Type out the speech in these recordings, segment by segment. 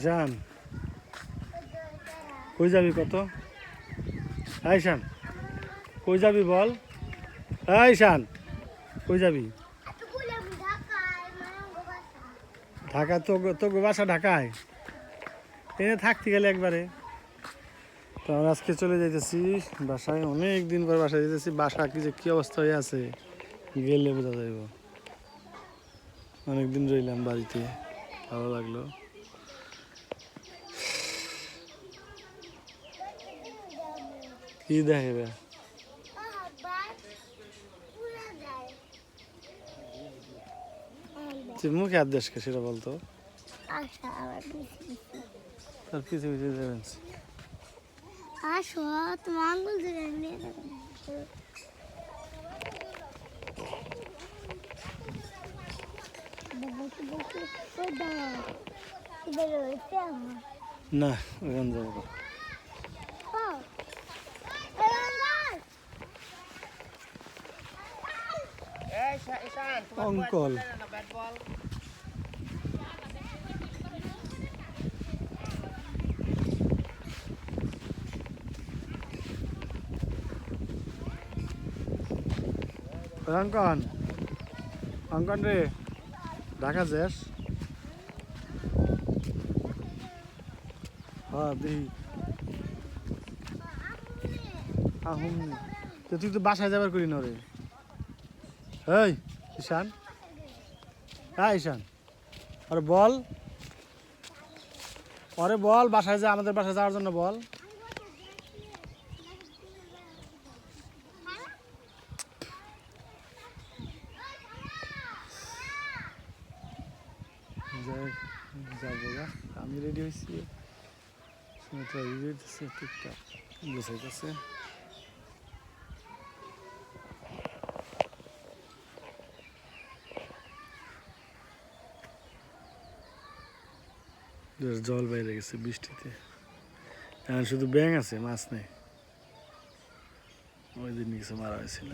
জান কই যাবি কত? এই শান কই যাবি বল? এই শান কই যাবি? ঢাকা তো বাসা ঢাকায়, এনে থাকতে গেলে একবারে। তো আমরা আজকে চলে যাইতেছি বাসায়, অনেক দিন পর বাসায় যেতেছি। বাসা কি অবস্থা হয়ে আছে গেলে বোঝা যাইব। অনেকদিন রইলাম বাড়িতে, ভালো লাগলো। কি দেখে মুখে হাত দেশকে সেটা বলতো, তার পিছু পিছু যাবেন। আসো তোমার আঙ্গুল ধরে নিয়ে না ওখানে যাবো। অঙ্কল অঙ্কন অঙ্কন রে ঢাকা যাস? হ্যাঁ দেখি আহুম। তো তুই তো বাসায় যাবার করি না রে। এই ঈশান, হ্যাঁ ঈশান আরে বল, আরে বল বাসায় যা, আমাদের বাসায় যাওয়ার জন্য বল। যাবো গা, আমি রেডি হয়েছি, টুকটাক গুছাইতেছে। জল বাইরে গেছে বৃষ্টিতে, এখন শুধু ব্যাঙ আছে, মাছ নেই। ওই দিন কিছু মারা হয়েছিল।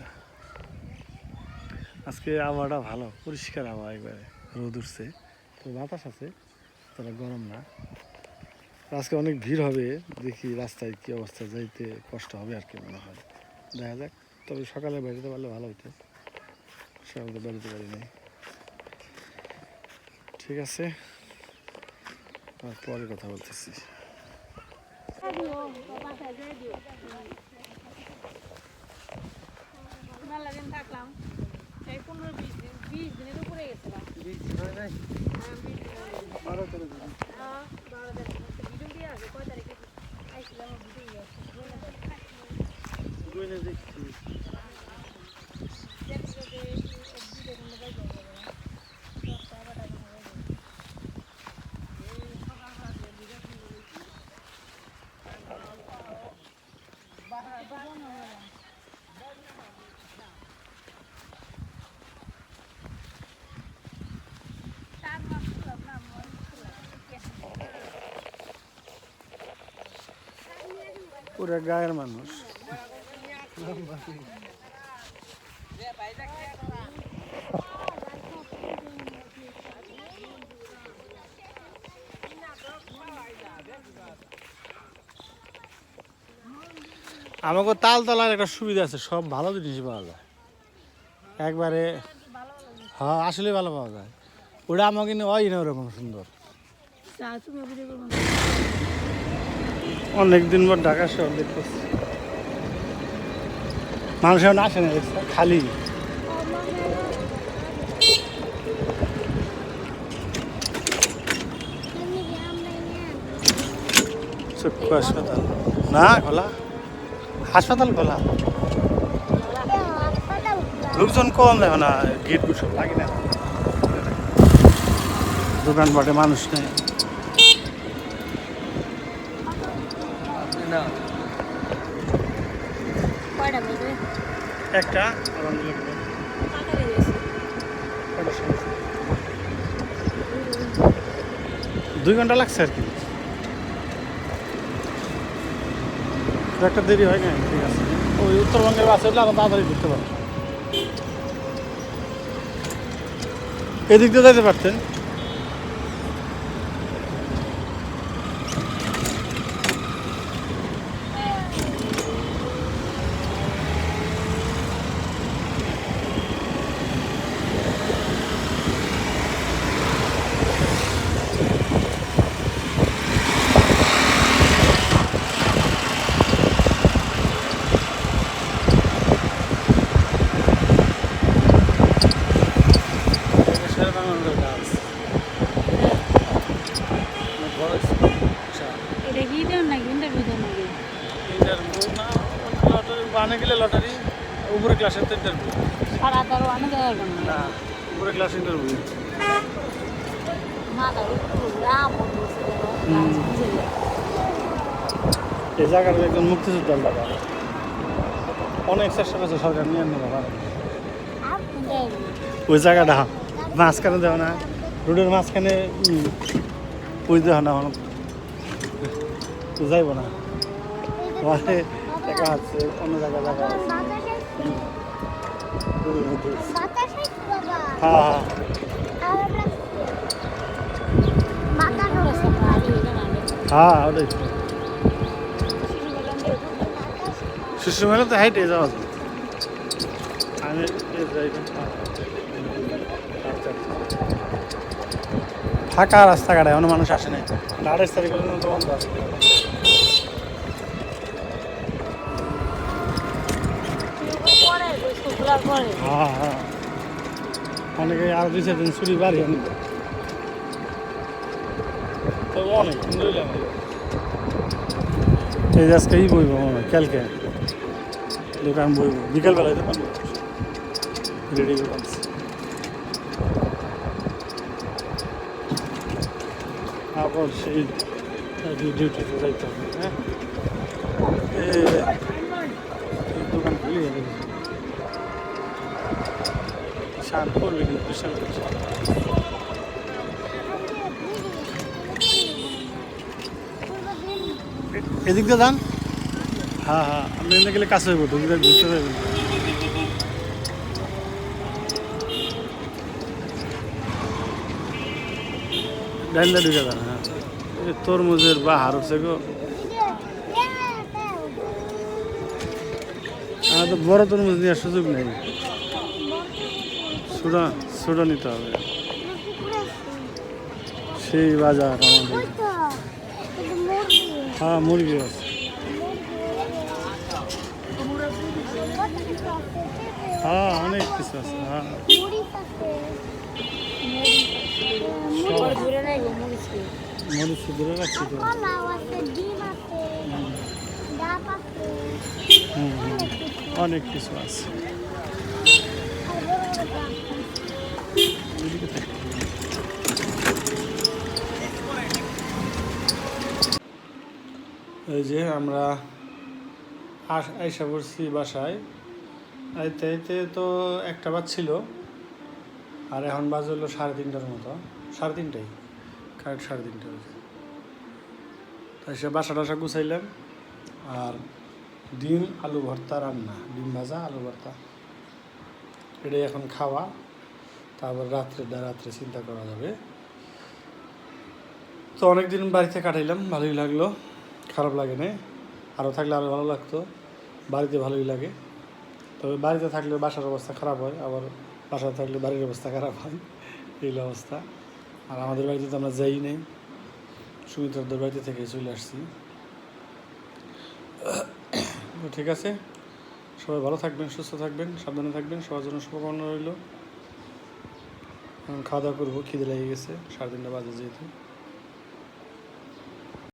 আজকে আবহাওয়াটা ভালো, পরিষ্কার আবহাওয়া, একবারে রোদ উঠছে, তো বাতাস আছে, তারা গরম না। আজকে অনেক ভিড় হবে, দেখি রাস্তায় কি অবস্থা, যাইতে কষ্ট হবে আর কি মনে হয়, দেখা যাক। তবে সকালে বেরোতে পারলে ভালো হইতো, সকালে বেরোতে পারি নাই। ঠিক আছে, আর পরে কথা বলতেছি। থাকলাম এই 15-20 দিনের উপরে গেছে। ভিডিও দিয়ে আছে কয় তারিখে আইছিলাম, ভিডিও পুরা গায়ের মানুষ। আমাকে তালতলার একটা সুবিধা আছে, সব ভালো জিনিস পাওয়া যায় একবারে। হ্যাঁ আসলে ভালো পাওয়া যায়, ওটা আমাকে কিন্তু হয় না ওরকম সুন্দর। অনেকদিন পর ঢাকা শহর দেখতেছি, মানুষ এখন আসে না, খালি। চক্ষু হাসপাতাল না খোলা, হাসপাতাল খোলা, লোকজন কম দেখো না, গেট গুট সব লাগে না, দোকানপাটে মানুষ নেই। একটা 2 ঘন্টা লাগছে আর কি, একটা দেরি হয় না। ঠিক আছে, ওই উত্তরবঙ্গের বাসে উঠলে আবার তাড়াতাড়ি ঢুকতে পারো, এদিক দিয়ে যেতে পারতেন। লটারি, উপরে ক্লাসের তো ইন্টারভিউ। সারা তারও আমি দেওয়ার জন্য না, উপরে ক্লাস ইন্টারভিউ। মাথা রাম বলছে বুঝে যায় এই জায়গার একজন মুক্তিযোদ্ধার বাবা, অনেক চেষ্টা করছে সরকার নিয়ে আনতে বাবা। আর কোনটা ওই জায়গাটা মাঝখানে দেওয়া না, রোডের মাঝখানে ওই দেওয়া না, যাইব না মানে দেখা যাচ্ছে অন্য জায়গায় জায়গা আছে। হ্যাঁ হ্যাঁ ওটাই তো। শিশু মেলা তো হাইটে যাওয়া যায়। আমি ফাঁকা রাস্তাঘাটে এখনো মানুষ আসে নাই, 28 তারিখের মতো বন্ধ আছে। পরে খোলার পরে হ্যাঁ হ্যাঁ, অনেকে আর 2-4 দিন ছুটি বাড়ি আমি তো অনেক রইলাম। এই যে আজকে বইব মনে হয়, কালকে দোকান বইব বিকালবেলায় দোকান রেডি দোকান। আবার সেই ডিউটিতে যাইতে হবে। হ্যাঁ, দোকান খুলে যাবে, শান করবে কিন্তু বিশাল কিছু। এদিক দিয়ে যান। হ্যাঁ হ্যাঁ, আপনি এদিকে গেলে কাছে হইব তো, ঘুরতে পারবেন। ডাইলে ঢুকে যান। হ্যাঁ, তরমুজের বাহার উঠছে গো। আমার তো বড় তরমুজ নেওয়ার সুযোগ নেই, ছোট নিতে হবে। সেই বাজার আমাদের। হ্যাঁ, মুরগি আছে। হ্যাঁ, অনেক কিছু আছে। হ্যাঁ, ধরে নাই মরিচ মরিচ ধরে রাখছি তো। অনেক কিছু আছে। এই যে আমরা আইসা পড়ছি বাসায়। আইতে আইতে তো 1টা বাজছিল, আর এখন বাজে হলো 3:30টার মতো, 3:30টাই, কারেক্ট 3:30টা বাজে। তাই সে বাসা টাসা গুছাইলাম, আর ডিম আলু ভর্তা রান্না, ডিম ভাজা আলু ভর্তা, এটাই এখন খাওয়া। তারপর রাত্রে চিন্তা করা যাবে। তো অনেকদিন বাড়িতে কাটাইলাম, ভালোই লাগলো, খারাপ লাগে না। আরও থাকলে আরও ভালো লাগতো। বাড়িতে ভালোই লাগে, তবে বাড়িতে থাকলে বাসার অবস্থা খারাপ হয়, আবার বাসায় থাকলে বাড়ির অবস্থা খারাপ হয়, এই অবস্থা। আর আমাদের বাড়িতে তো আমরা যাই নেই, সুমিত্রাদের বাড়িতে থেকে চলে আসছি। তো ঠিক আছে, সবাই ভালো থাকবেন, সুস্থ থাকবেন, সাবধানে থাকবেন, সবার জন্য শুভকামনা রইল। খাওয়া দাওয়া করবো, খিদে লেগে গেছে, 3:30 বাজে যেহেতু।